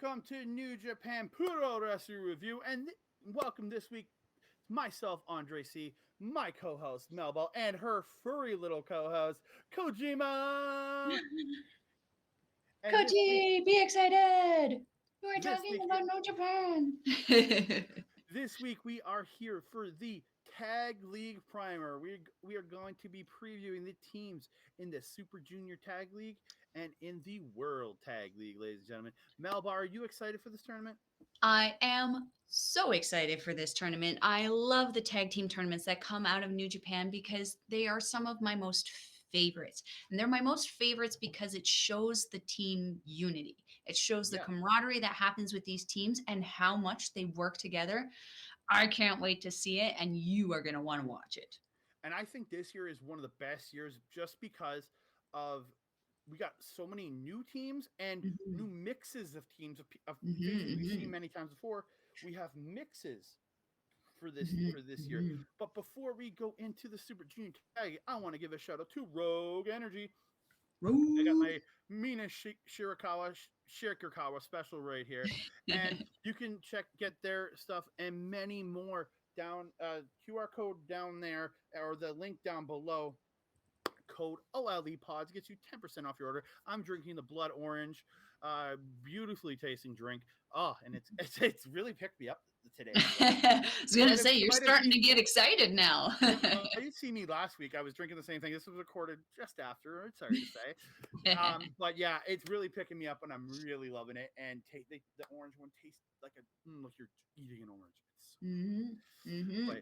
welcome to New Japan Puroresu Review, and welcome this week myself, Andre C., my co-host Melball, and her furry little co-host Kojima. And Koji, be excited! We're this talking week, about New Japan. this week we are here for the Tag League Primer. We are going to be previewing the teams in the Super Junior Tag League and in the World Tag League, ladies and gentlemen. Melbar, are you excited for this tournament? I am so excited for this tournament. I love the tag team tournaments that come out of New Japan because they are some of my most favorites. And they're my most favorites because it shows the team unity. It shows the camaraderie that happens with these teams and how much they work together. I can't wait to see it, and you are going to want to watch it. And I think this year is one of the best years just because of we got so many new teams and new mixes of teams of things we've seen many times before. We have mixes for this year. But before we go into the Super Junior Tag, I want to give a shout out to Rogue Energy. I got my Mina Shirakawa special right here, and you can get their stuff and many more down QR code down there or the link down below. Code OLE Pods gets you 10% off your order. I'm drinking the blood orange, beautifully tasting drink. Oh, and it's really picked me up today. I was gonna say you're starting to get excited now. You see me last week. I was drinking the same thing. This was recorded just after. Sorry to say, but yeah, it's really picking me up, and I'm really loving it. And the orange one tastes like like you're eating an orange.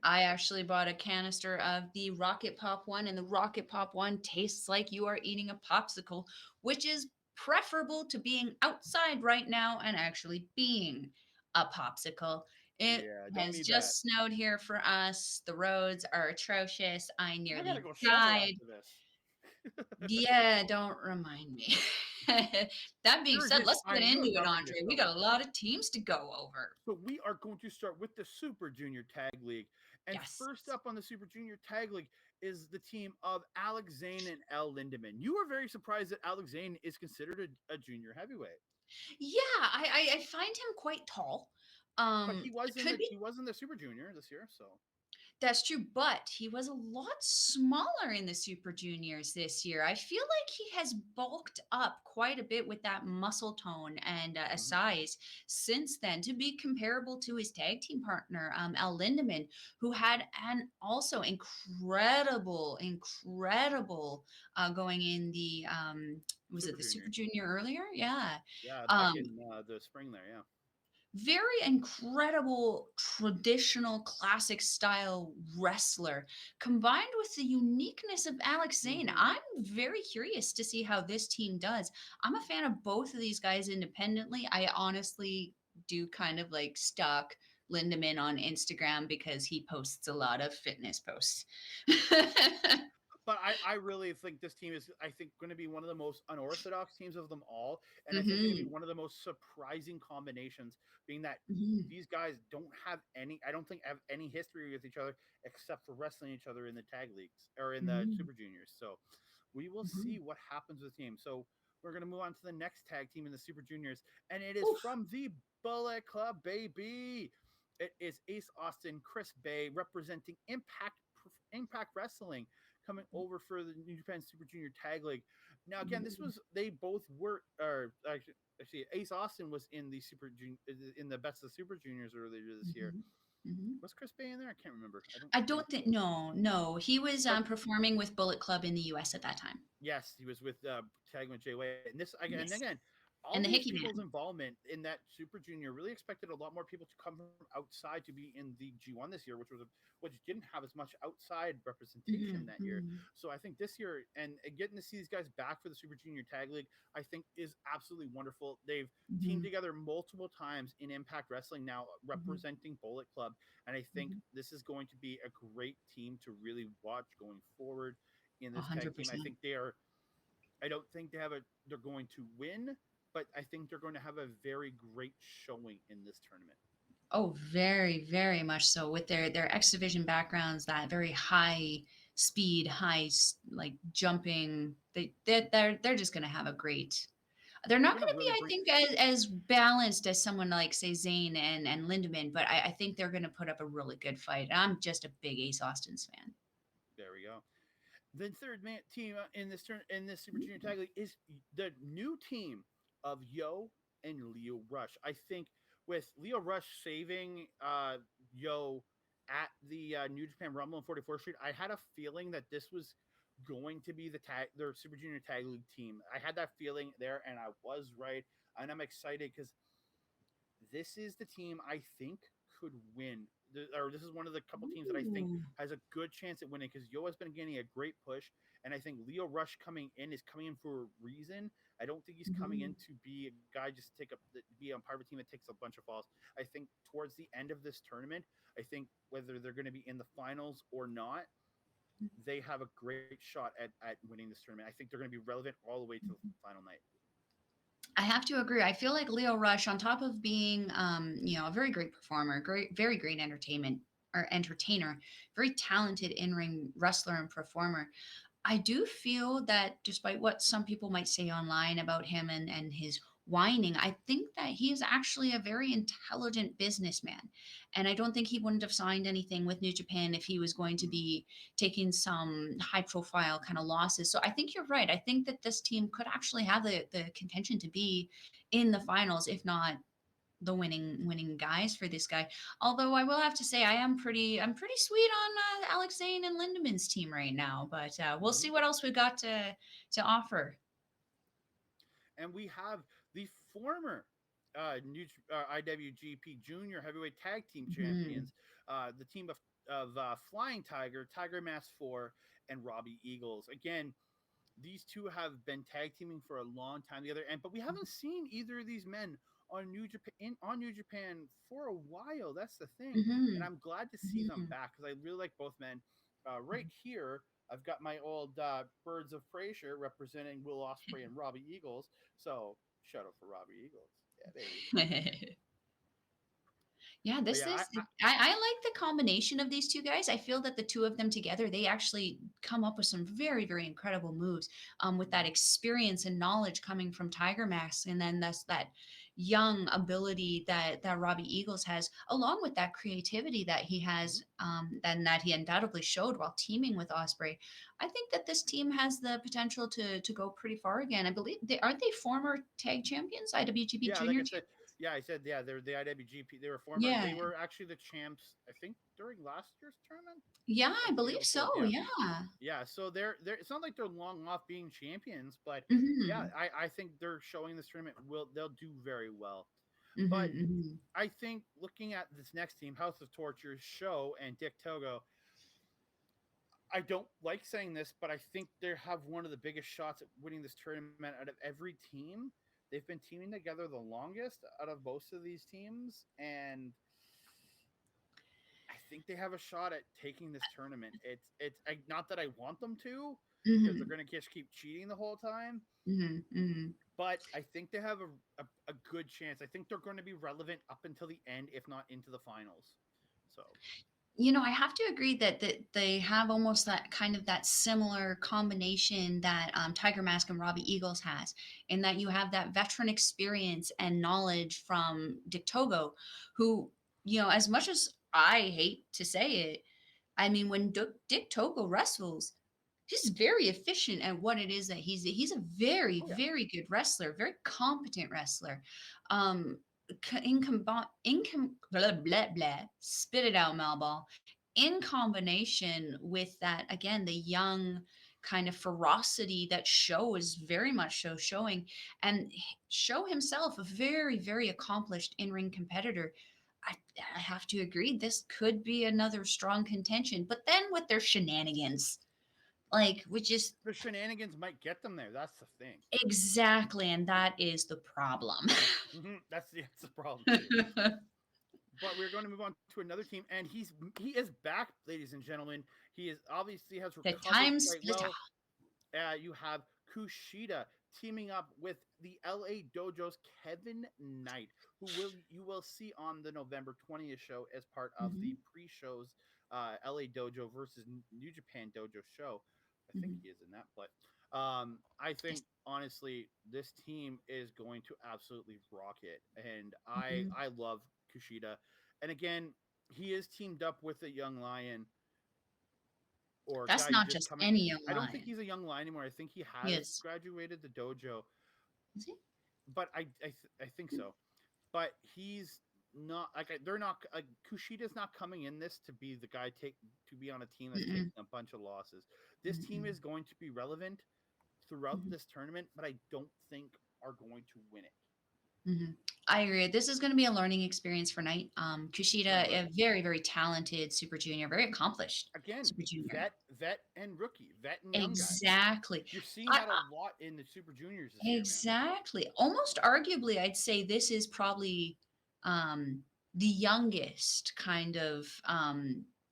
I actually bought a canister of the Rocket Pop one, and the Rocket Pop one tastes like you are eating a popsicle, which is preferable to being outside right now and actually being a popsicle. It has just snowed here for us. The roads are atrocious. I nearly died. Yeah, don't remind me. That being said, let's get into it, Andre. We got a lot of teams to go over. So we are going to start with the Super Junior Tag League. And first up on the Super Junior Tag League is the team of Alex Zayne and L. Lindaman. You were very surprised that Alex Zayne is considered a junior heavyweight. Yeah, I find him quite tall. But he was in the Super Junior this year, so. That's true, but he was a lot smaller in the Super Juniors this year. I feel like he has bulked up quite a bit with that muscle tone and a size since then to be comparable to his tag team partner, L. Lindaman, who had an also incredible going in the was it the Super Junior earlier? Yeah. Yeah, back in the spring there, yeah. Very incredible traditional classic style wrestler combined with the uniqueness of Alex Zayne. I'm very curious to see how this team does. I'm a fan of both of these guys independently. I honestly do kind of like stalk Lindaman on Instagram because he posts a lot of fitness posts. But I really think this team is, going to be one of the most unorthodox teams of them all. And I think it's going to be one of the most surprising combinations, being that these guys don't have any history with each other except for wrestling each other in the tag leagues or in the Super Juniors. So we will see what happens with the team. So we're going to move on to the next tag team in the Super Juniors. And it is from the Bullet Club, baby. It is Ace Austin, Chris Bay, representing Impact Wrestling, coming over for the New Japan Super Junior Tag League. Now, again, they both were, actually, Ace Austin was in the in the Best of Super Juniors earlier this year. Was Chris Bay in there? I can't remember. I don't think. No. He was performing with Bullet Club in the U.S. at that time. Yes, he was with Tag with Jay Way, and this again. And again, all and these people's involvement in that Super Junior really expected a lot more people to come from outside to be in the G1 this year, which didn't have as much outside representation that year. So I think this year and getting to see these guys back for the Super Junior Tag League, I think is absolutely wonderful. They've teamed together multiple times in Impact Wrestling now, representing Bullet Club, and I think this is going to be a great team to really watch going forward in this 100%. Tag team. I think I don't think they're going to win, but I think they're going to have a very great showing in this tournament. Oh, very, very much so. With their X Division backgrounds, that very high speed, high like jumping, they're just going to have a great They're They're not gonna going to be, really I bring. think, as balanced as someone like, say, Zayne and Lindaman, but I think they're going to put up a really good fight. I'm just a big Ace Austin's fan. There we go. The third team in this in this Super Junior Tag League is the new team of Yo and Leo Rush. I think with Leo Rush saving Yo at the New Japan Rumble in 44th Street, I had a feeling that this was going to be their Super Junior Tag League team. I had that feeling there, and I was right. And I'm excited because this is the team I think could win. Or this is one of the couple teams that I think Ooh. has a good chance at winning because Yo has been getting a great push, and I think Leo Rush coming in is coming in for a reason. I don't think he's coming in Mhm. to be a guy just be on part of a team that takes a bunch of falls. I think towards the end of this tournament, I think whether they're going to be in the finals or not, they have a great shot at winning this tournament. I think they're going to be relevant all the way to the final night. I have to agree. I feel like Leo Rush, on top of being, a very great performer, very great entertainer, very talented in ring wrestler and performer. I do feel that despite what some people might say online about him and his whining, I think that he is actually a very intelligent businessman. And I don't think he wouldn't have signed anything with New Japan if he was going to be taking some high profile kind of losses. So I think you're right. I think that this team could actually have the contention to be in the finals, if not the winning guys for this guy. Although I will have to say I'm pretty sweet on Alex Zayne and Lindaman's team right now, but we'll Mm-hmm. see what else we've got to offer. And we have the former IWGP Junior Heavyweight Tag Team Mhm. Champions, the team of Flying Tiger, Tiger Mask 4, and Robbie Eagles. Again, these two have been tag teaming for a long time together, but we haven't seen either of these men on New Japan for a while. That's the thing, and Mhm. I'm glad to see them Mhm. back because I really like both men. Right here, I've got my old Birds of Frasier representing Will Ospreay and Robbie Eagles. So shout out for Robbie Eagles, yeah, baby. Yeah, But this yeah, is I like the combination of these two guys. I feel that the two of them together, they actually come up with some very incredible moves. With that mhm, experience and knowledge coming from Tiger Mask, and then that's that young ability that Robbie Eagles has, along with that creativity that he has, mhm. and that he undoubtedly showed while teaming with Osprey. I think that this team has the potential to go pretty far again. I believe they aren't they former tag champions, IWGP Yeah, like Junior I said, champions. yeah, I said, yeah, they're the IWGP. They were former. Yeah. They were actually the champs. I think during last year's tournament Yeah, or I the year believe so, before. Yeah, yeah. yeah. So they're. It's not like they're long off being champions, but yeah, Mhm. I think they're showing this tournament they'll do very well. Mhm, But mhm. I think looking at this next team, House of Torture, Show and Dick Togo, I don't like saying this, but I think they have one of the biggest shots at winning this tournament out of every team. They've been teaming together the longest out of most of these teams, and I think they have a shot at taking this tournament. Not that I want them to, because they're Mhm. going to just keep cheating the whole time, Mhm, mhm. but I think they have a good chance. I think they're going to be relevant up until the end, if not into the finals. So, I have to agree that they have almost that kind of that similar combination that, Tiger Mask and Robbie Eagles has, in that you have that veteran experience and knowledge from Dick Togo, who, as much as I hate to say it, I mean, when Dick Togo wrestles, he's very efficient at what it is that he's a very oh yeah, very good wrestler, very competent wrestler. Um, blah blah blah. Spit it out, Malball. In combination with that, again, the young kind of ferocity that Show is very much so showing, and Show himself a very accomplished in ring competitor. I have to agree, this could be another strong contention. But then with their shenanigans, like, which is the shenanigans might get them there. That's the thing. exactly, and that is the problem. That's the problem too. But we're going to move on to another team, and he is back, ladies and gentlemen. He is obviously has The recovered time quite splitter. well. You have Kushida teaming up with the LA Dojo's Kevin Knight, who you will see on the November 20th show as part of the Mhm. pre-shows LA Dojo versus New Japan Dojo show. I think he is in that. But I think Yes. honestly, this team is going to absolutely rock it, and Mhm. I love Kushida. And again, he is teamed up with a young lion or That's guy not just just coming. any young I don't think lion. he's a young lion anymore. I think he He has is. graduated the dojo, Is he? but I think so. But he's not like they're not like Kushida's not coming in this to be the guy take to be on a team that's Mm-mm. taking a bunch of losses. This team Mm-mm. is going to be relevant throughout Mhm. this tournament, but I don't think are going to win it Mhm. I agree. This is going to be a learning experience for Knight. very Kushida, much. a very, very talented super junior, very accomplished Again, super junior. vet and rookie, vet and young guy. Exactly. You're seeing I, that a lot in the super juniors this year, man. exactly. Almost arguably, I'd say this is probably um, the youngest kind of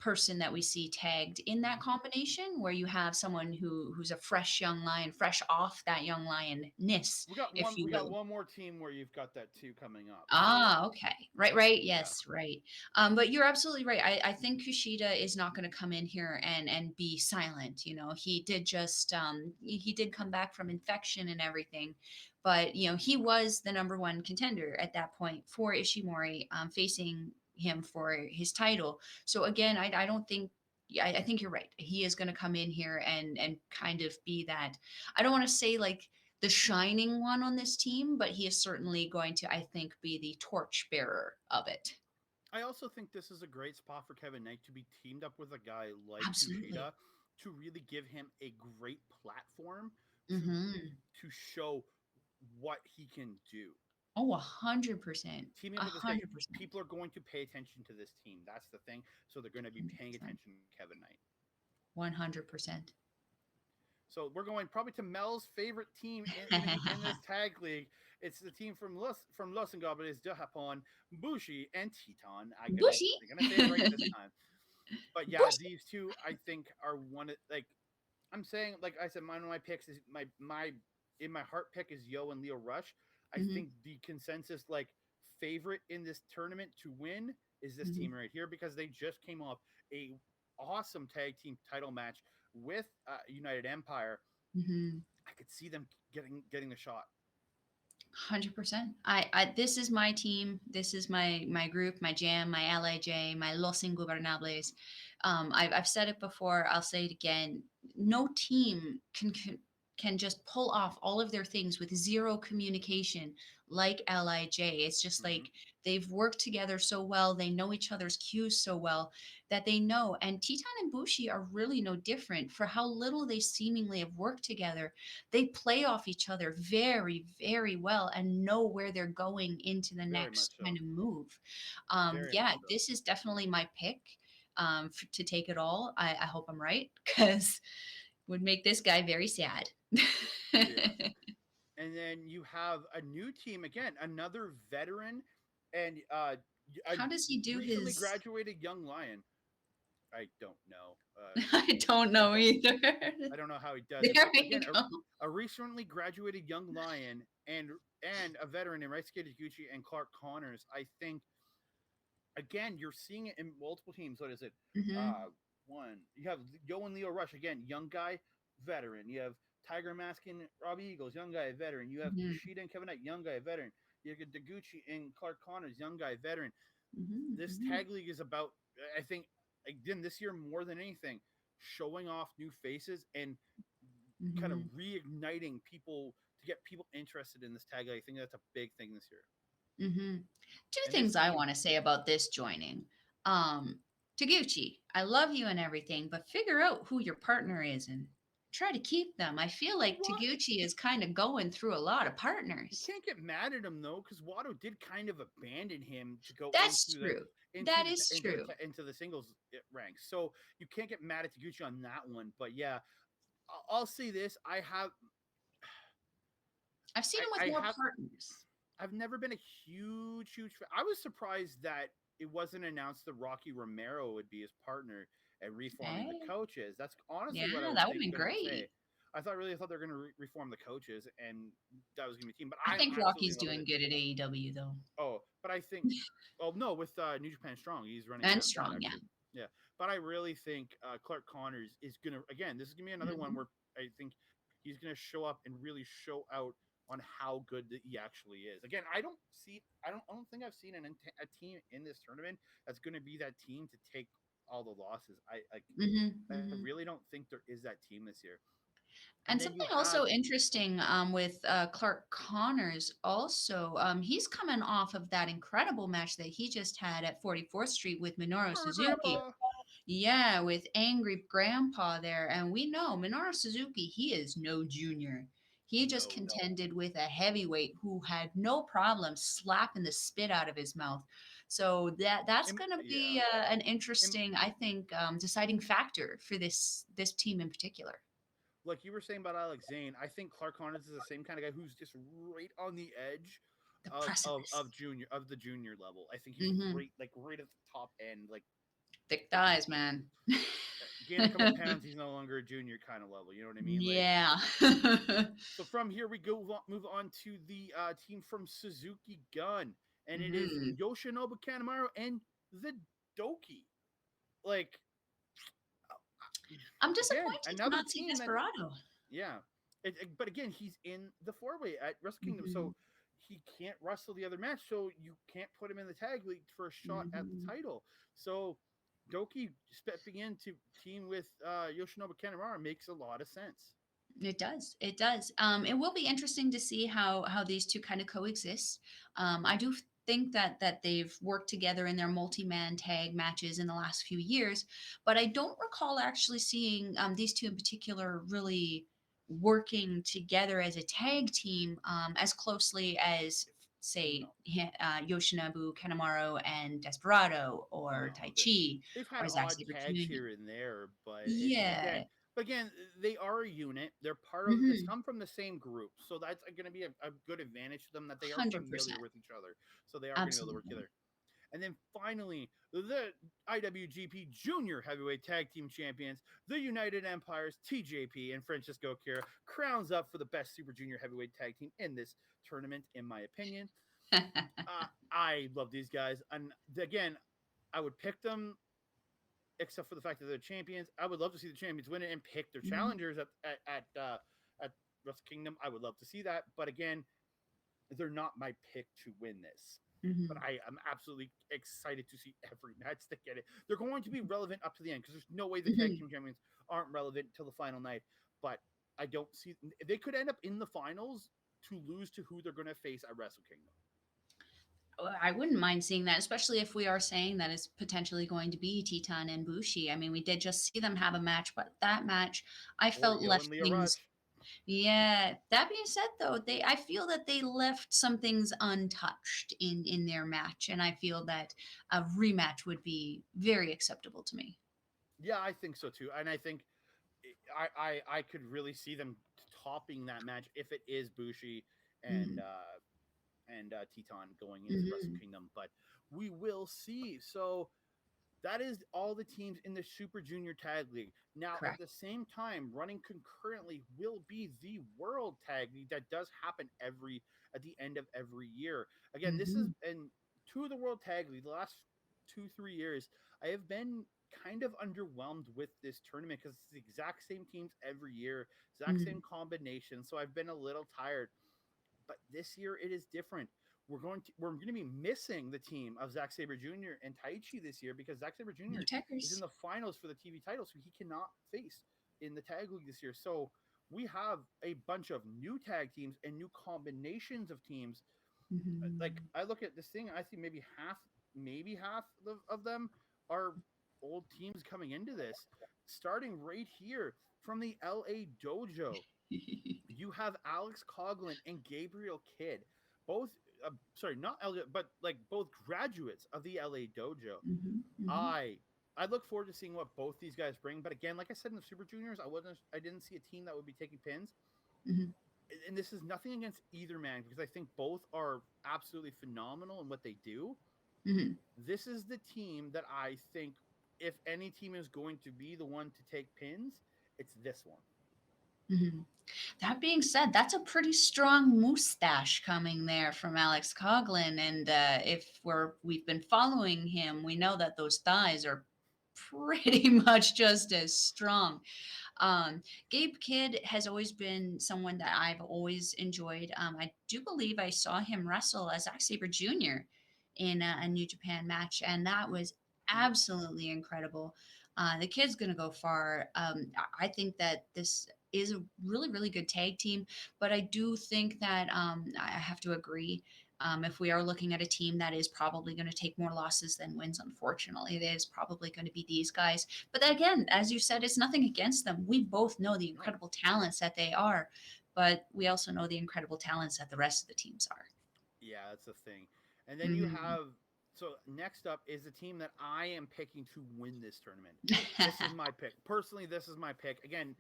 person that we see tagged in that combination, where you have someone who's a fresh young lion, fresh off that young lioness, if you We got will. one more team where you've got that two coming up. So Ah, okay. Right, right. yeah. Yes, right. But you're absolutely right. I think Kushida is not going to come in here and be silent. You know, he did just he did come back from infection and everything, but you know, he was the number one contender at that point for Ishimori, facing him for his title. So again, I don't think. Yeah, I think you're right. He is going to come in here and kind of be that. I don't want to say like the shining one on this team, but he is certainly going to, I think, be the torch bearer of it. I also think this is a great spot for Kevin Knight to be teamed up with a guy like Kushida Absolutely. to really give him a great platform to Hmm. show what he can do. Oh, 100%. Teaming A up with this guy, 100%. people are going to pay attention to this team. That's the thing. So they're going to be paying 100%. attention to Kevin Knight. 100%. So we're going probably to Mel's favorite team in this tag league. It's the team from Losengo, but it's Japan, Bushi and Teton. Bushy. I'm gonna say it right this time. But yeah, Bushy. these two I think are one of like I'm saying like I said, one of my picks is my in my heart pick is Yo and Leo Rush. I Hmm. think the consensus like favorite in this tournament to win is this Hmm. team right here because they just came off a awesome tag team title match with United Empire. Hmm. I could see them getting the shot. 100%. This is my team. This is my group, my jam, my LIJ, my Los Ingobernables. I've said it before. I'll say it again. No team can just pull off all of their things with zero communication like LIJ. It's just Mm-hmm. like they've worked together so well. They know each other's cues so well that they know. And Titan and Bushi are really no different for how little they seemingly have worked together. They play off each other very, very well and know where they're going into the Very much next so. kind of move. Very much Yeah, so. this is definitely my pick to take it all. I hope I'm right because would make this guy very sad. Yeah. And then you have a new team again, another veteran, and a How does he do recently his? graduated young lion. I don't know. I don't I know don't. either. I don't know how he does it, There but we again, go. a recently graduated young lion and a veteran in Rysuke Taguchi and Clark Connors. I think again, you're seeing it in multiple teams. What is it? Hmm. One, you have Yo and Leo Rush again, young guy, veteran. You have Tiger Mask and Robbie Eagles, young guy, veteran. You have Hmm. Kushida and Kevin Knight, young guy, veteran. You have Taguchi and Clark Connors, young guy, veteran. This Hmm. tag league is about, I think, again this year more than anything, showing off new faces and kind of Hmm. reigniting people to get people interested in this tag league. I think that's a big thing this year. Hmm. Two And this things I team, want to say about this joining. Um, Taguchi, I love you and everything, but figure out who your partner is and try to keep them. I feel like what Taguchi is kind of going through a lot of you partners. can't get mad at him though, because Watto did kind of abandon him to go That's true. That is true. into the singles ranks. So you can't get mad at Taguchi on that one. But yeah, I'll say this: I've seen him with I more have partners. I've never been a huge fan. I was surprised that it wasn't announced that Rocky Romero would be his partner at reforming the Hey, coaches. That's honestly what I yeah, was that would be going to say. great. Really thought they were going to reform the coaches, and that was going to be a team. But I I'm think absolutely Rocky's in love with doing it. good at AEW though, Oh, but I think, oh no, with New Japan Strong, he's running and that strong. Yeah, actually. Yeah, but I really think Clark Connors is gonna again. This is gonna be another one Mhm. where I think he's gonna show up and really show out on how good that he actually is. Again, I don't think I've seen a team in this tournament that's gonna be that team to take all the losses. Mhm. I Mhm. really don't think there is that team this year. And And then you something have also interesting with Clark Connors, also, he's coming off of that incredible match that he just had at 44th Street with Minoru Sorry, Suzuki. Grandpa. Yeah, with Angry Grandpa there. And we know Minoru Suzuki, he is no junior. He just No, contended with a heavyweight who had no problem slapping the spit out of his mouth. So that's going to yeah. be an interesting, I think, deciding factor for this team in particular. Like you were saying about Alex Zane, I think Clark Connors is the same kind of guy who's just right on the edge The of precipice. the junior level. I think he's Hmm. right at the top end. Thick thighs, man. Gain a couple pounds, he's no longer a junior kind of level. You know what I mean? Like Yeah. so from here we move on to the team from Suzuki Gun, and it is Hmm. Yoshinobu Kanemaru and the Douki. Like I'm again, disappointed to another not see team that Desperado. yeah. But again, he's in the four way at Wrestle Kingdom, Hmm. so he can't wrestle the other match. So you can't put him in the tag league for a shot at the Hmm. title. So Doki stepping in to team with Yoshinobu Kanemaru makes a lot of sense. It does. It does. It will be interesting to see how these two kind of coexist. I do think that they've worked together in their multi-man tag matches in the last few years, but I don't recall actually seeing these two in particular really working together as a tag team as closely as say No, Yoshinobu Kanemaru and Desperado or Tai no, Chi they've or had Zack odd Sabre tags Jr. here and there, Yeah. but again, they are a unit. They're part of this. Hmm. Come from the same group, so that's going to be a good advantage to them that they are familiar 100%. with each other. So they are going to be able to work Absolutely. together. And then finally, the IWGP Junior Heavyweight Tag Team Champions, the United Empires, TJP and Francesco Akira, crowns up for the best Super Junior Heavyweight Tag Team in this tournament, in my opinion. I love these guys. And again, I would pick them, except for the fact that they're champions. I would love to see the champions win it and pick their Mhm, challengers at Wrestle Kingdom. I would love to see that. But again, they're not my pick to win this. But mhm, I am absolutely excited to see every match to get it. They're going to be relevant up to the end because there's no way the tag mhm. team champions aren't relevant till the final night. But I don't see they could end up in the finals to lose to who they're going to face at Wrestle Kingdom. I wouldn't mind seeing that, especially if we are saying that it's potentially going to be Titan and Bushi. I mean, we did just see them have a match, but that match I Or felt Io and left Leo things. Rush. Yeah. That being said, though, they I feel that they left some things untouched in their match, and I feel that a rematch would be very acceptable to me. Yeah, I think so too. And I think I could really see them topping that match if it is Bushi and Hmm. uh Teton going into Wrestle Hmm. Kingdom, but we will see. So that is all the teams in the Super Junior Tag League. Now, at Correct. the same time, running concurrently will be the World Tag League that does happen every at the end of every year. Again, this is Hmm. and two of the World Tag League the last 2 3 years. I have been kind of underwhelmed with this tournament because it's the exact same teams every year, exact Hmm. same combination. So I've been a little tired, but this year it is different. We're going to be missing the team of Zack Sabre Jr. and Taichi this year because Zack Sabre No Jr. is in checkers. the finals for the TV title, so he cannot face in the tag league this year. So we have a bunch of new tag teams and new combinations of teams. Like Hmm. I look at this thing, I see maybe half of them are old teams coming into this. Starting right here from the LA Dojo, you have Alex Coughlin and Gabriel Kidd, both sorry, not LA, but like both graduates of the LA Dojo. Hmm. Hmm. I I look forward to seeing what both these guys bring. But again, like I said in the Super Juniors, I didn't see a team that would be taking pins. Hmm. And this is nothing against either man because I think both are absolutely phenomenal in what they do. Hmm. This is the team that I think if any team is going to be the one to take pins, it's this one. Hmm. That being said, that's a pretty strong mustache coming there from Alex Coughlin, and if we've been following him, we know that those thighs are pretty much just as strong. Gabe Kidd has always been someone that I've always enjoyed. I do believe I saw him wrestle as Zack Sabre Jr. in a New Japan match, and that was Mhm. absolutely incredible. The kid's going to go far. I think that this is a really, really good tag team, but I do think that I have to agree. If we are looking at a team that is probably going to take more losses than wins, unfortunately, it is probably going to be these guys. But again, as you said, it's nothing against them. We both know the No. incredible talents that they are, but we also know the incredible talents that the rest of the teams are. Yeah, that's the thing. And then you Mhm. have so next up is the team that I am picking to win this tournament. This is my pick. Personally, this is my pick. Again,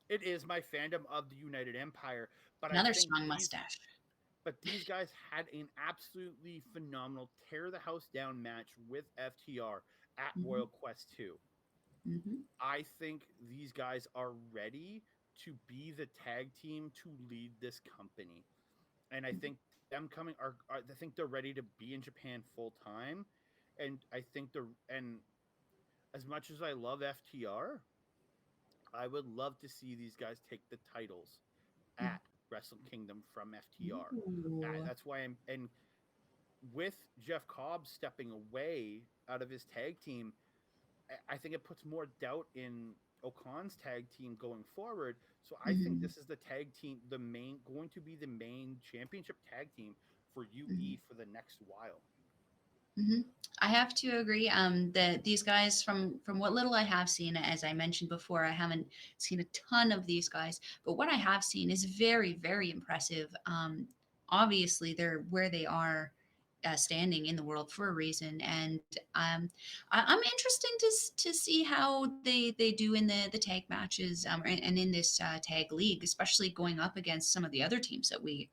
it is my fandom of the United Empire, but I Another think strong these mustache. but these guys had an absolutely phenomenal tear the house down match with FTR at Hmm. Royal Quest 2. Hmm. I think these guys are ready to be the tag team to lead this company. And I think them coming are I think they're ready to be in Japan full time. And I think the and as much as I love FTR, I would love to see these guys take the titles at Wrestle Kingdom from FTR. Ooh. That's why I'm and with Jeff Cobb stepping away out of his tag team, I think it puts more doubt in Okan's tag team going forward. So I think Mhm. this is the tag team, the main going to be the main championship tag team for UE Mhm. for the next while. Mhm. I have to agree. That these guys, from what little I have seen, as I mentioned before, I haven't seen a ton of these guys, but what I have seen is very, very impressive. Obviously, they're where they are. Standing in the world for a reason, and I'm interested to see how they do in the tag matches, and in this tag league, especially going up against some of the other teams that we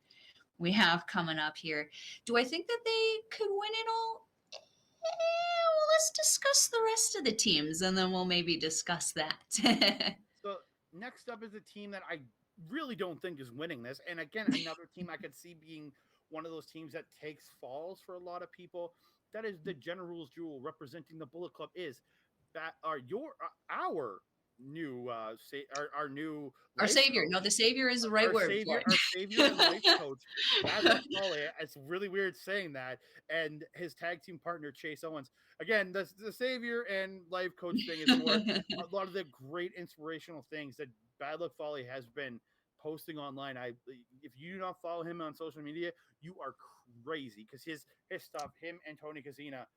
have coming up here. Do I think that they could win it all? Well, let's discuss the rest of the teams and then we'll maybe discuss that. So next up is a team that I really don't think is winning this. And again, another team I could see being one of those teams that takes falls for a lot of people. That is the General's Jewel representing the Bullet Club is that are your our new our new Our life savior. No, coach, the savior is the right word for our savior and life it. coach, Bad Luck Fale. It's really weird saying that, and his tag team partner Chase Owens. Again, the savior and life coach thing is more a lot of the great inspirational things that Bad Luck Fale has been posting online. If you do not follow him on social media, you are crazy because his stuff, him and Tony Casina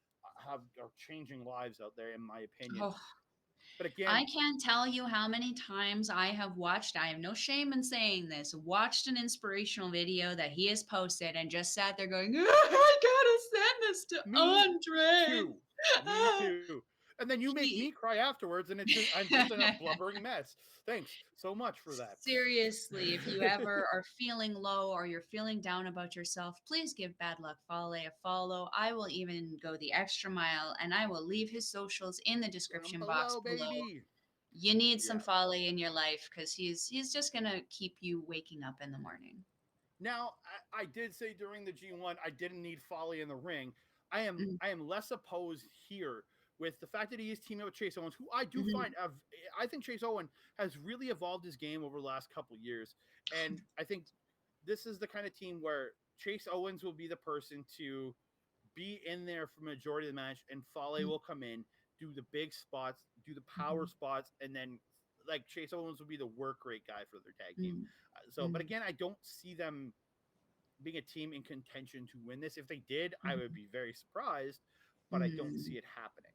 are changing lives out there, in my opinion. Oh, But again, I can't tell you how many times I have watched, I have no shame in saying this, watched an inspirational video that he has posted and just sat there going, I gotta send this to me Andre. too. Me too. And then you make me He cry afterwards, and I'm just in a blubbering mess. Thanks so much for that. seriously, if you ever are feeling low or you're feeling down about yourself, please give Bad Luck Fale a follow. I will even go the extra mile and I will leave his socials in the Down description box below, below. baby. You need some Yeah. Fale in your life because he's just gonna keep you waking up in the morning. Now, I did say during the G1 I didn't need Folly in the ring. Mhm. I am less opposed here with the fact that he is teaming up with Chase Owens, who I do Mhm. find I think Chase Owen has really evolved his game over the last couple years, and I think this is the kind of team where Chase Owens will be the person to be in there for majority of the match, and Fale will come in, do the big spots, do the power Mhm. spots, and then like Chase Owens will be the work rate guy for their tag team. Mhm. But Mhm. again, I don't see them being a team in contention to win this. If they did, I would Mhm. be very surprised, but I don't see Mhm. it happening.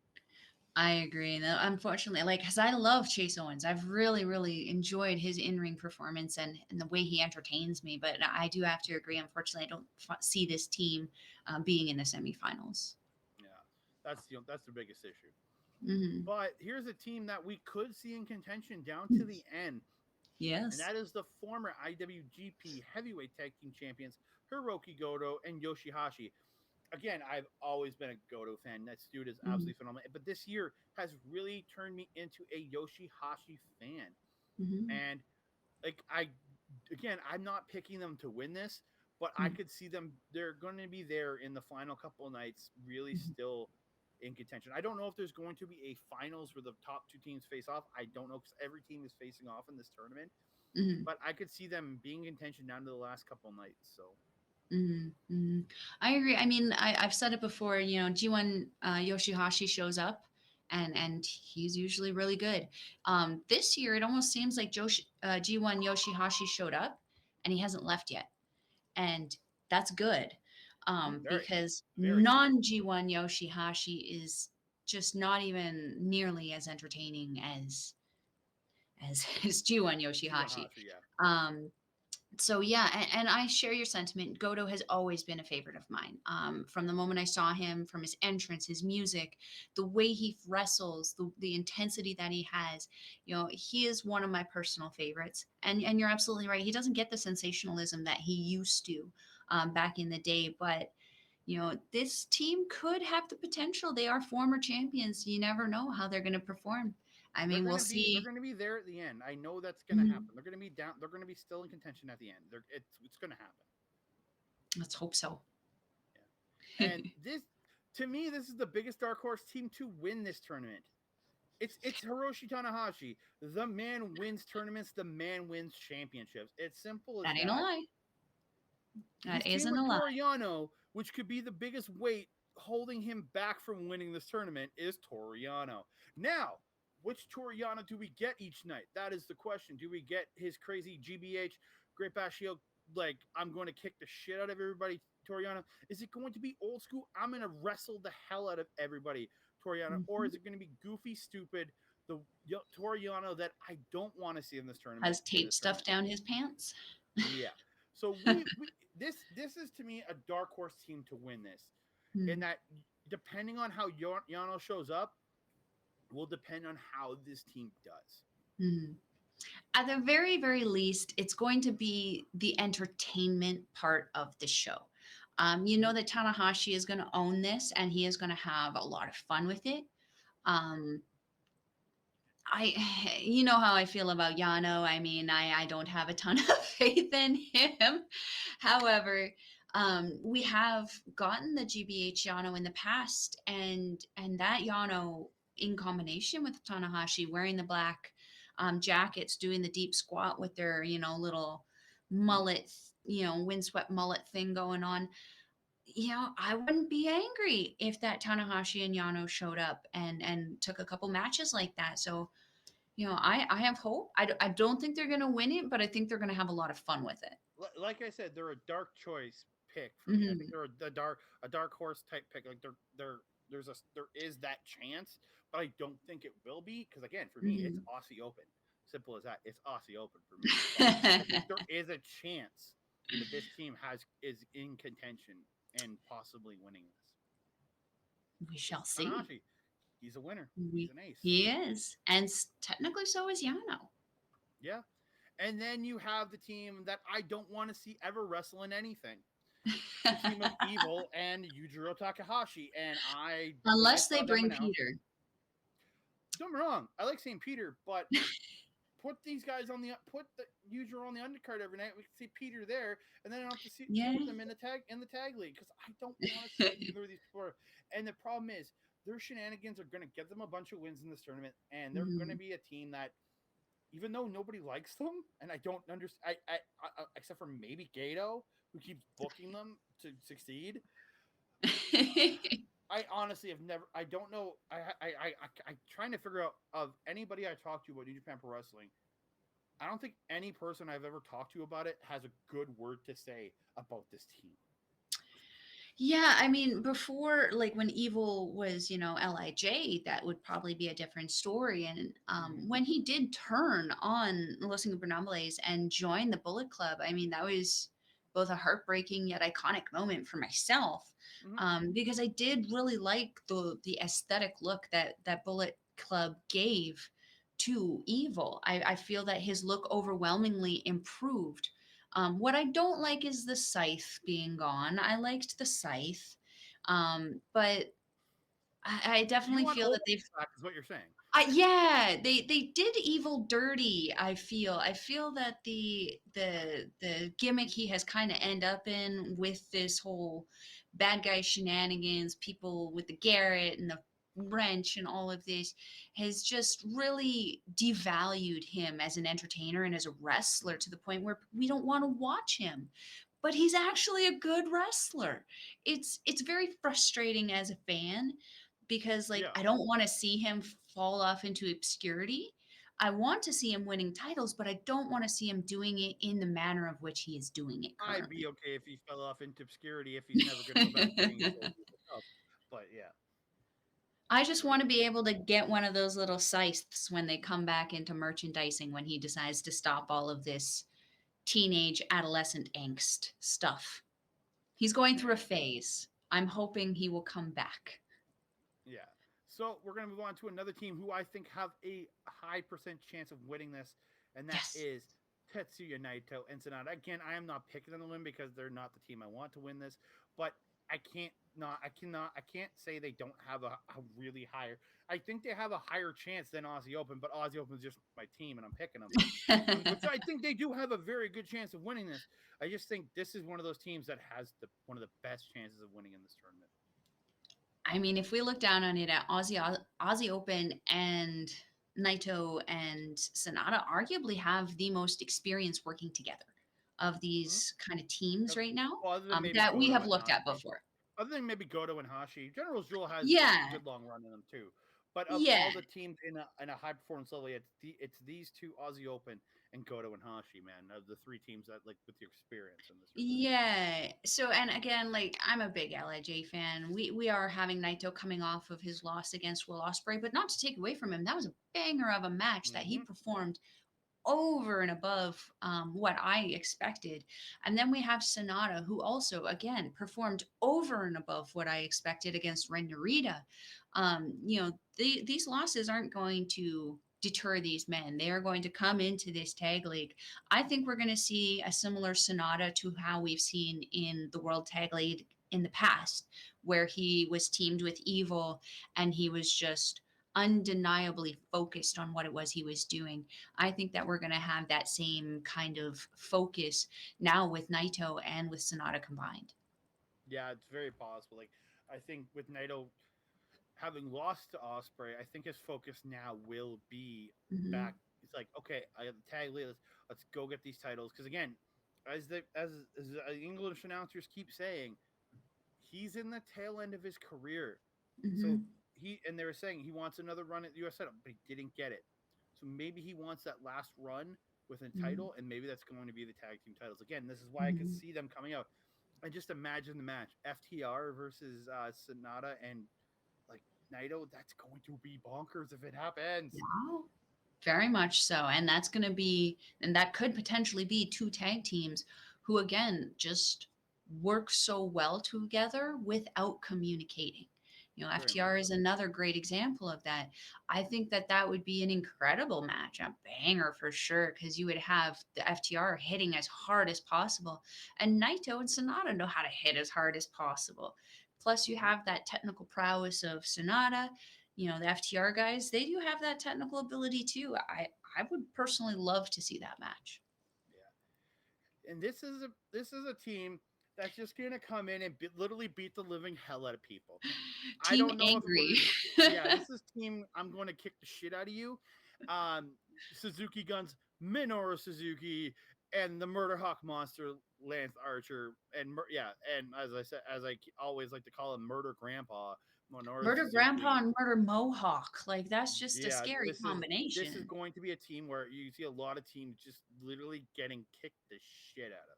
I agree. No, unfortunately, like, because I love Chase Owens. I've really, really enjoyed his in ring performance and the way he entertains me. But I do have to agree. Unfortunately, I don't see this team being in the semifinals. Yeah, that's the biggest issue. Hmm. But here's a team that we could see in contention down to the end, and Yes. that is the former IWGP Heavyweight Tag Team Champions Hirooki Goto and Yoshi-Hashi. Again, I've always been a Goto fan. That dude is Hmm. absolutely phenomenal. But this year has really turned me into a Yoshi-Hashi fan. Hmm. And like again, I'm not picking them to win this, but I could see them. They're going to be there in the final couple of nights, really still in contention. I don't know if there's going to be a finals where the top two teams face off. I don't know because every team is facing off in this tournament. Mm-hmm. But I could see them being in contention down to the last couple nights. So. Mm-hmm. Mm-hmm. I agree. I mean, I've said it before. G1 Yoshi-Hashi shows up, and he's usually really good. This year, it almost seems like G1 Yoshi-Hashi showed up, and he hasn't left yet, and that's good, because very non G1 Yoshi-Hashi is just not even nearly as entertaining as his G1 Yoshi-Hashi. Yeah. So yeah, and I share your sentiment. Goto has always been a favorite of mine. From the moment I saw him, from his entrance, his music, the way he wrestles, the intensity that he has, he is one of my personal favorites. And you're absolutely right. He doesn't get the sensationalism that he used to back in the day, but this team could have the potential. They are former champions. You never know how they're going to perform. I mean, we'll see. They're going to be there at the end. I know that's going to happen. They're going to be down. They're going to be still in contention at the end. It's going to happen. Let's hope so. Yeah. And to me, this is the biggest dark horse team to win this tournament. It's Hiroshi Tanahashi. The man wins tournaments. The man wins championships. It's simple as that. That ain't a lie. That isn't a lie. Yano, which could be the biggest weight holding him back from winning this tournament, is Toru Yano. Now, which Toru Yano do we get each night? That is the question. Do we get his crazy GBH, Great Bashio, like, I'm going to kick the shit out of everybody, Toru Yano? Is it going to be old school? I'm going to wrestle the hell out of everybody, Toru Yano? Or is it going to be goofy, stupid, the Toru Yano that I don't want to see in this tournament? Has tape stuff down his pants? Yeah. So this is, to me, a dark horse team to win this. In that, depending on how Yano shows up, will depend on how this team does. Mm-hmm. At the very, very least, it's going to be the entertainment part of the show. You know that Tanahashi is going to own this, and he is going to have a lot of fun with it. You know how I feel about Yano. I mean, I don't have a ton of faith in him. However, we have gotten the GBH Yano in the past, and that Yano, in combination with Tanahashi, wearing the black jackets, doing the deep squat with their little mullet, windswept mullet thing going on. I wouldn't be angry if that Tanahashi and Yano showed up and took a couple matches like that. So, I have hope. I don't think they're going to win it, but I think they're going to have a lot of fun with it. Like I said, they're a dark choice pick for me. I think they're a dark horse type pick. Like there is that chance, but I don't think it will be, because again, for me, it's Aussie Open. Simple as that. It's Aussie Open for me. I think there is a chance that this team is in contention and possibly winning this. We shall see. Tanahashi, he's a winner. He's an ace. He is. And technically so is Yano. Yeah. And then you have the team that I don't want to see ever wrestle in anything. The team of Evil and Yujiro Takahashi. And unless they bring Peter. Don't get me wrong. I like seeing Peter, but put these guys put the Yujiro on the undercard every night. We can see Peter there, and then I don't have to see them in the tag league, because I don't want to see either of these before. And the problem is, their shenanigans are going to get them a bunch of wins in this tournament, and they're going to be a team that, even though nobody likes them, and I don't understand, I except for maybe Gato, who keeps booking them to succeed. I honestly have never. I don't know. I'm trying to figure out, of anybody I talked to about New Japan Pro Wrestling, I don't think any person I've ever talked to about it has a good word to say about this team. Yeah, I mean, before, like when Evil was, LIJ, that would probably be a different story. And when he did turn on Los Ingobernables and join the Bullet Club, I mean, that was both a heartbreaking yet iconic moment for myself, because I did really like the aesthetic look that Bullet Club gave to Evil. I feel that his look overwhelmingly improved. What I don't like is the scythe being gone. I liked the scythe, but I definitely feel that they've. Is what you're saying? Yeah, they did Evil dirty. I feel that the gimmick he has kind of end up in with this whole bad guy shenanigans, people with the Garrett and the wrench and all of this has just really devalued him as an entertainer and as a wrestler to the point where we don't want to watch him. But he's actually a good wrestler. It's very frustrating as a fan because like Yeah, I don't want to see him fall off into obscurity. I want to see him winning titles, but I don't want to see him doing it in the manner of which he is doing it I'd be currently. okay if he fell off into obscurity if he's never going to go back to being his old self. But yeah, I just want to be able to get one of those little scythes when they come back into merchandising when he decides to stop all of this teenage adolescent angst stuff. He's going through a phase. I'm hoping he will come back. yeah. So we're going to move on to another team who I think have a high percent chance of winning this, and that Yes. is Tetsuya Naito and Sonata. Again, I am not picking them to win because they're not the team I want to win this, but I can't say they don't have a really higher. I think they have a higher chance than Aussie Open, but Aussie Open is just my team and I'm picking them. Which I think they do have a very good chance of winning this. I just think this is one of those teams that has one of the best chances of winning in this tournament. I mean, if we look down on it at Aussie Open and Naito and Sonata arguably have the most experience working together of Hmm. these kind of teams right now Well, other than maybe that we Goto have and looked at Hashi. before. Other than maybe Goto and Hashi, General Jewel has a Yeah, good long run in them too. But of yeah. all the teams in a high performance level, it's these two Aussie Open and Goto and Hashi, man. Of the three teams that like with your experience in this regard. Yeah. So, and again, like I'm a big Lij fan. We are having Naito coming off of his loss against Will Ospreay, but not to take away from him. That was a banger of a match that he Hmm. performed over and above what I expected. And then we have Sonata, who also, again, performed over and above what I expected against Ren Narita. These losses aren't going to deter these men. They are going to come into this tag league. I think we're going to see a similar Sonata to how we've seen in the World Tag League in the past, where he was teamed with Evil and he was just undeniably focused on what it was he was doing. I think that we're going to have that same kind of focus now with Naito and with Sonata combined. Yeah, it's very possible. Like I think with Naito having lost to Osprey, I think his focus now will be back. Hmm. It's like, okay, I have the tag lead. Let's go get these titles. Because again, as English announcers keep saying, he's in the tail end of his career. So Hmm. they were saying he wants another run at the US title, but he didn't get it. So maybe he wants that last run with a Hmm. title, and maybe that's going to be the tag team titles. Again, this is why I could Hmm. see them coming out. And just imagine the match: FTR versus Sonata and like Naito. That's going to be bonkers if it happens. Yeah, very much so. And that could potentially be two tag teams who, again, just work so well together without communicating. Very much FTR so. is another great example of that. I think that that would be an incredible match, a banger for sure, because you would have the FTR hitting as hard as possible, and Naito and Sonata know how to hit as hard as possible. Plus, you Hmm. have that technical prowess of Sonata. The FTR guys, they do have that technical ability too. I would personally love to see that match. Yeah, and this is a team that's just gonna come in and literally beat the living hell out of people. I Team don't know if we're Angry. gonna. Yeah, this is team. I'm going to kick the shit out of you. Um, Suzuki Guns, Minoru Suzuki, and the Murder Hawk Monster, Lance Archer, and yeah, and as I always like to call him, Murder Grandpa, Minoru Murder Grandpa Suzuki. and Murder Mohawk. Like that's just a Yeah, scary this is combination. going to be a team where you see a lot of teams just literally getting kicked the shit out of.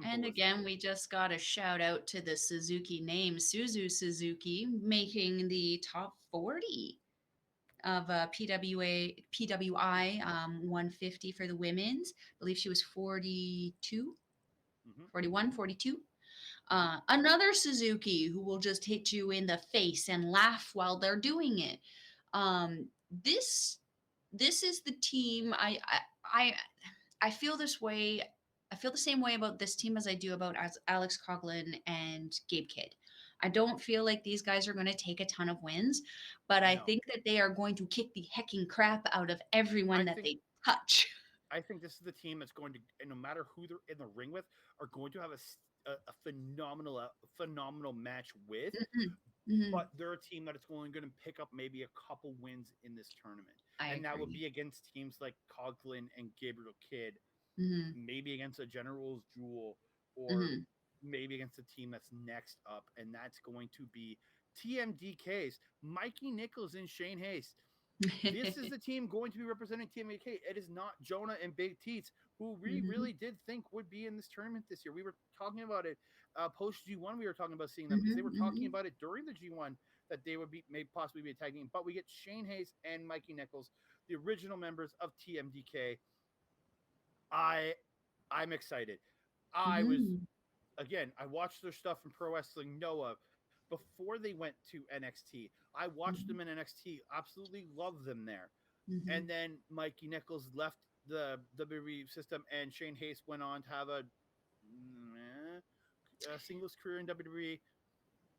And Simple as that. again, we just got a shout out to the Suzuki name, Suzu Suzuki, making the top 40 of PWI 150 for the women's. I believe she was 42, Hmm. 41, 42. Hmm. Another Suzuki who will just hit you in the face and laugh while they're doing it. Um, this this is the team I I feel this way. I feel the same way about this team as I do about Alex Coughlin and Gabe Kidd. I don't feel like these guys are going to take a ton of wins, but I No, think that they are going to kick the hecking crap out of everyone I that think they touch. I think this is the team that's going to, and no matter who they're in the ring with, are going to have a phenomenal match with, Mhm. Mhm. but they're a team that is only going to pick up maybe a couple wins in this tournament, I and that would agree. be against teams like Coughlin and Gabriel Kidd, Mhm. maybe against a General's Jewel, or Mhm. maybe against a team that's next up, and that's going to be TMDK's Mikey Nichols and Shane Hayes. This is the team going to be representing TMDK. It is not Jonah and Big Teats, who we Mhm. really did think would be in this tournament this year. We were talking about it post G1. We were talking about seeing them because they Mhm. were talking Mhm. about it during the G1 that they would be may possibly be a tag team. But we get Shane Hayes and Mikey Nichols, the original members of TMDK. I I'm excited. I was Mhm. again, I watched their stuff from Pro Wrestling Noah before they went to NXT. I watched them Mhm. in NXT, absolutely loved them there. Mhm. And then Mikey Nichols left the WWE system, and Shane Hayes went on to have a singles career in WWE.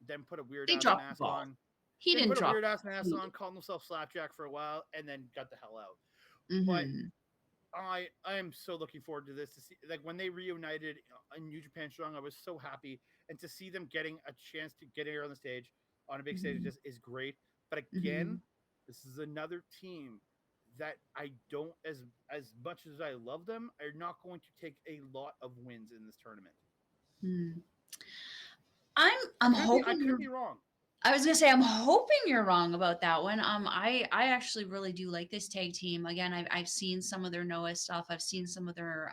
Then put a weird They ass dropped the mask ball. on. He Then didn't put a drop weird ass mask completely. on, called himself Slapjack for a while, and then got the hell out. But Mhm. I am so looking forward to this to see like when they reunited in New Japan Strong. I was so happy, and to see them getting a chance to get here on the stage on a big stage Mhm. just is great. But again, Mhm. this is another team that I don't as much as I love them are not going to take a lot of wins in this tournament. Mhm. I'm I hoping could you're be wrong. I was gonna say I'm hoping you're wrong about that one. I actually really do like this tag team. Again, I've seen some of their Noah stuff. I've seen some of their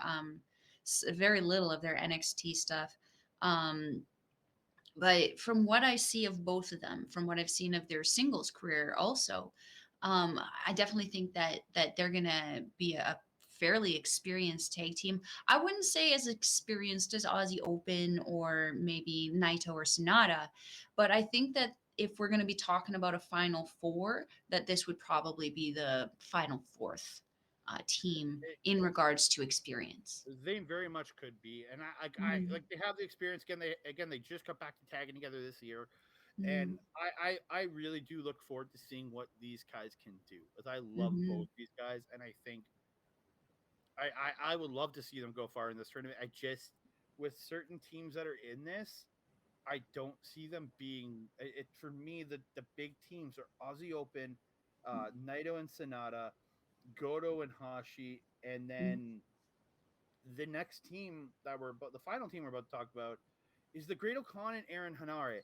very little of their NXT stuff. Um, but from what I see of both of them, from what I've seen of their singles career, also, I definitely think that they're gonna be a fairly experienced tag team. I wouldn't say as experienced as Aussie Open or maybe Naito or Sonata, but I think that if we're going to be talking about a final four, that this would probably be the final fourth team It, in regards to experience. they very much could be, and I Mm-hmm. like they have the experience again. They just got back to tagging together this year, and Mm-hmm. I really do look forward to seeing what these guys can do. As I love Mm-hmm. both these guys, and I think I would love to see them go far in this tournament. I just with certain teams that are in this, I don't see them being it for me. The big teams are Aussie Open, Naito and Sonata, Goto and Hashi, and then the next team but the final team we're about to talk about is the Great Khan and Aaron Hanare.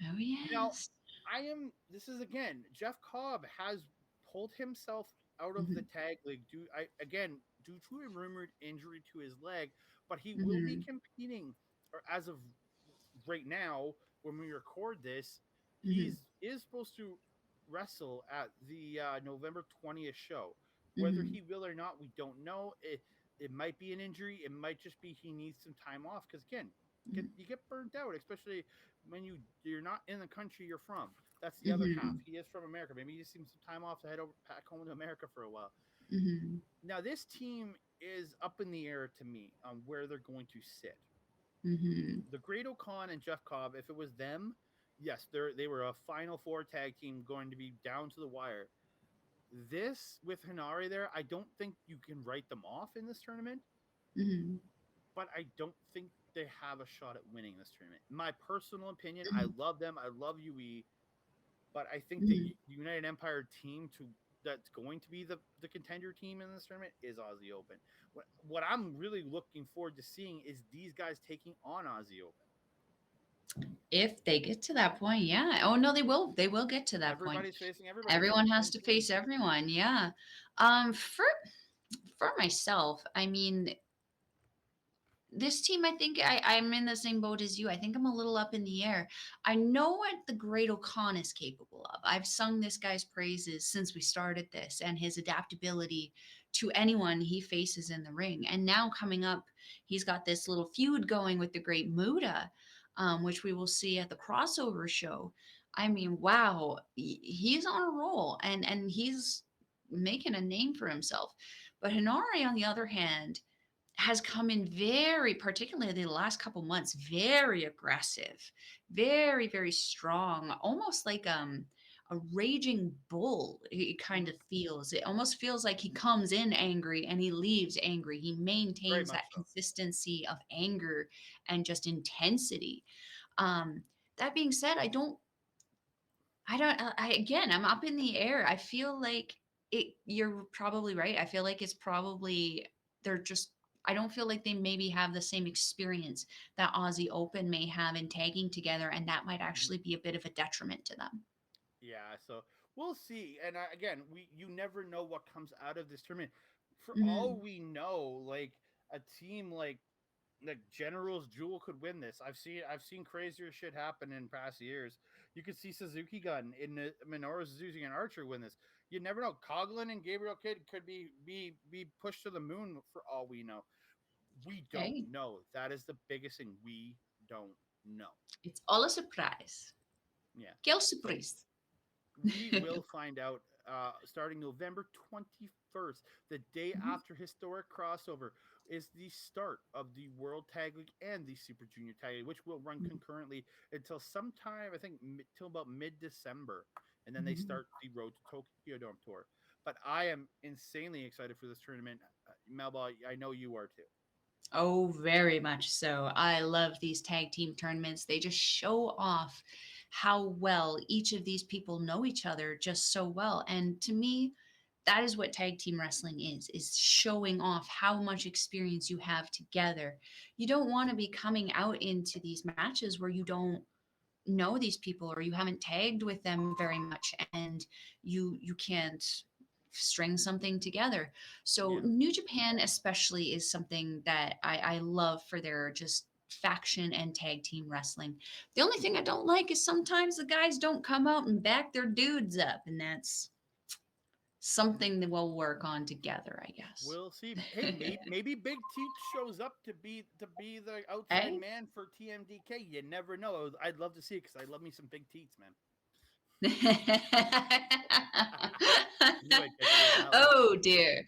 Oh Now, yes. this is again, Jeff Cobb has pulled himself out of the Mm-hmm. tag league due to a rumored injury to his leg, but he will be Mm-hmm. competing, or as of right now when we record this, Mm-hmm. he's is supposed to wrestle at the November 20th show. Whether Mm-hmm. he will or not, we don't know. It might be an injury. It might just be he needs some time off because again, you get burnt out, especially when you're not in the country you're from. That's the other half. Mm-hmm. He is from America. Maybe he just needs some time off to head over back home to America for a while. Mm-hmm. Now this team is up in the air to me on where they're going to sit. Mm-hmm. The Great Khan and Jeff Cobb, if it was them, yes, they were a Final Four tag team going to be down to the wire. This with Hanare there, I don't think you can write them off in this tournament, Mm-hmm. but I don't think they have a shot at winning this tournament. My personal opinion, I Mm-hmm. love them. I love UE, but I think the Mm-hmm. United Empire team that's going to be the contender team in this tournament is Aussie Open. What I'm really looking forward to seeing is these guys taking on Aussie Open. If they get to that point, yeah. Oh no, they will. They will get to that point. Everybody's facing everybody. It's like Everyone a has twin to team. face everyone. Yeah. For myself, I mean, this team, I think I'm in the same boat as you. I think I'm a little up in the air. I know what the Great Khan is capable of. I've sung this guy's praises since we started this and his adaptability to anyone he faces in the ring. And now coming up, he's got this little feud going with the Great Muda, which we will see at the crossover show. I mean, wow, he's on a roll and he's making a name for himself. But Hinari, on the other hand, has come in very, particularly the last couple months, very aggressive, very, very strong, almost like a raging bull. It kind of feels. It almost feels like he comes in angry and he leaves angry. He Very maintains much that so. consistency of anger and just intensity. Um, that being said, I'm up in the air. I feel like you're probably right. I feel like it's probably, they're just, I don't feel like they maybe have the same experience that Aussie Open may have in tagging together, and that might Mhm. actually be a bit of a detriment to them. Yeah, so we'll see. And again, we you never know what comes out of this tournament. For all Mhm. we know, like a team like General's Jewel could win this. I've seen crazier shit happen in past years. You could see Suzuki Gun in the Minoru Suzuki and Archer win this. You never know. Coughlin and Gabriel Kidd could be pushed to the moon for all we know. We don't Hey, know. That is the biggest thing. We don't know. it's all a surprise. Yeah. Quelle So surprise. we will find out starting November 21st, the day Mhm, after historic crossover, is the start of the World Tag League and the Super Junior Tag League, which will run mhm, concurrently until sometime, I think, till about mid December. And then they mhm. start the Road to Tokyo Dome tour. But I am insanely excited for this tournament. Melba, I know you are too. Oh, very much so. I love these tag team tournaments. They just show off how well each of these people know each other just so well. And to me, that is what tag team wrestling is showing off how much experience you have together. You don't want to be coming out into these matches where you don't know these people or you haven't tagged with them very much and you can't string something together. So Yeah. New Japan especially is something that I love for their just faction and tag team wrestling. The only thing I don't like is sometimes the guys don't come out and back their dudes up, and that's something that we'll work on together, I guess. We'll see. Hey, maybe Big Teach shows up to be the outside Hey. man for TMDK. You never know. I'd love to see it because I love me some Big Teats, man. Knew I'd get you on that one. Oh dear.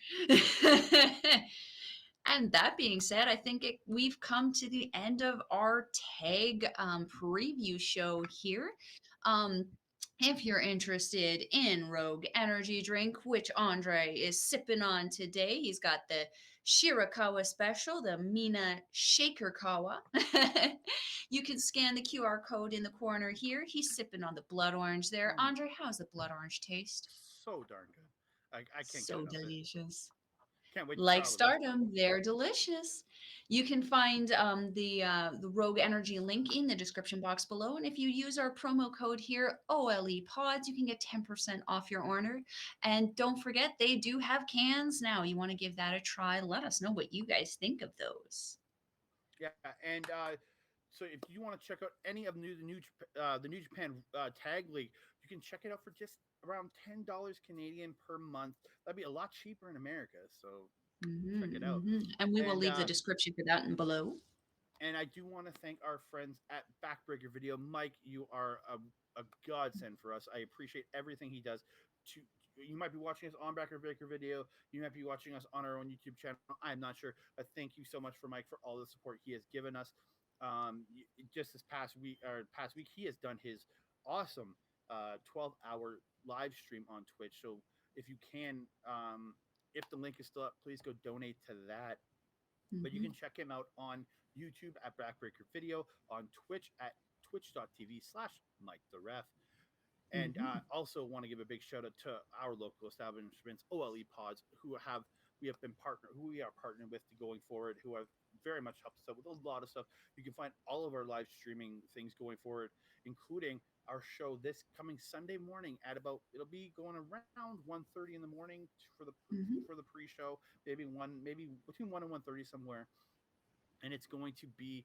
And that being said, I think we've come to the end of our tag preview show here. Um, if you're interested in Rogue Energy Drink, which Andre is sipping on today, he's got the Shirakawa special, the Mina Shaker Kawa. You can scan the QR code in the corner here. He's sipping on the blood orange there. Mm, Andre, how's the blood orange taste? so darn good. I can't get So enough of it. delicious. Can't wait to Like try the rest of them. Stardom, they're delicious. You can find the Rogue Energy link in the description box below, and if you use our promo code here, OLE Pods, you can get 10% off your order. And don't forget, they do have cans now. You want to give that a try? Let us know what you guys think of those. Yeah, and so if you want to check out any of the New Japan Tag League, you can check it out for just around $10 Canadian per month. That'd be a lot cheaper in America. So check it out. And we will And leave the description for that and below. I do want to thank our friends at Backbreaker Video. Mike, you are a godsend for us. I appreciate everything he does. To You might be watching us on Backbreaker Video. You might be watching us on our own YouTube channel. I'm not sure, but thank you so much for Mike for all the support he has given us. Just this past week, he has done his awesome 12-hour live stream on Twitch. So if you can, if the link is still up, please go donate to that. But you Mhm, can check him out on YouTube at Backbreaker Video, on Twitch at twitch.tv/Mike the Ref. And mhm, also want to give a big shout out to our local establishments, OLE Pods, who we are partnered with to going forward, who have very much helped us out with a lot of stuff. You can find all of our live streaming things going forward, including our show this coming Sunday morning at about it'll be going around 1:30 in the morning mhm, for the pre-show, maybe between 1 and 1:30 somewhere, and it's going to be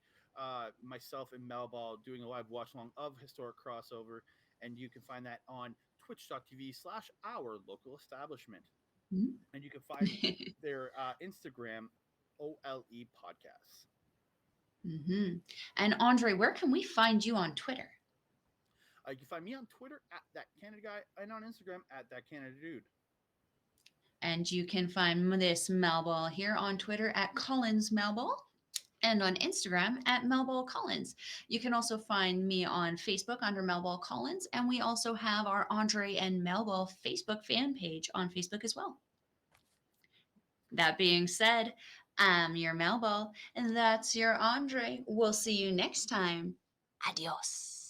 myself and Melball doing a live watch along of Historic Crossover, and you can find that on twitch.tv/our local establishment. mhm. And you can find their Instagram, OLE Podcasts. Mhm. And Andre, where can we find you on Twitter? You can find me on Twitter at that Canada guy and on Instagram at that Canada dude. And you can find this Malball here on Twitter at Collins Malball. and on Instagram at Melball Collins. You can also find me on Facebook under Melball Collins, and we also have our Andre and Melball Facebook fan page on Facebook as well. That being said, I'm your Melball, and that's your Andre. We'll see you next time. Adios.